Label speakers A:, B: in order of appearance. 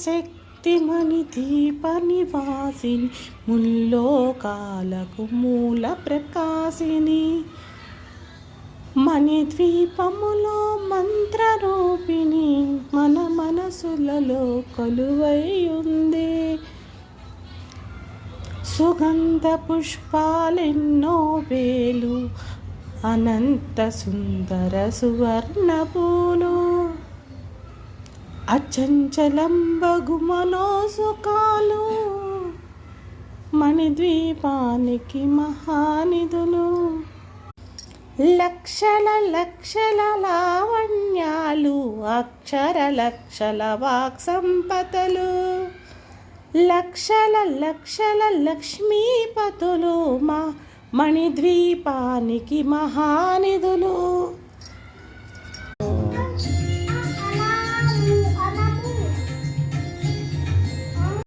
A: శక్తిమణి దీప నివాసిని ముల్లోకాలకు మూల ప్రకాశిని మణిద్వీపములో మంత్రరూపిణి మన మనసులలో కొలువై ఉంది. సుగంధ పుష్పాలెన్నో వేలు అనంత సుందర సువర్ణ పూలు అచంచలంబగు మనోసుఖాలు మణిద్వీపానికి మహానిధులు. లక్షల లక్షల లావణ్యాలు అక్షర లక్షల వాక్ సంపదలు లక్షల లక్షల లక్ష్మీపతులు మా మణిద్వీపానికి మహానిధులు.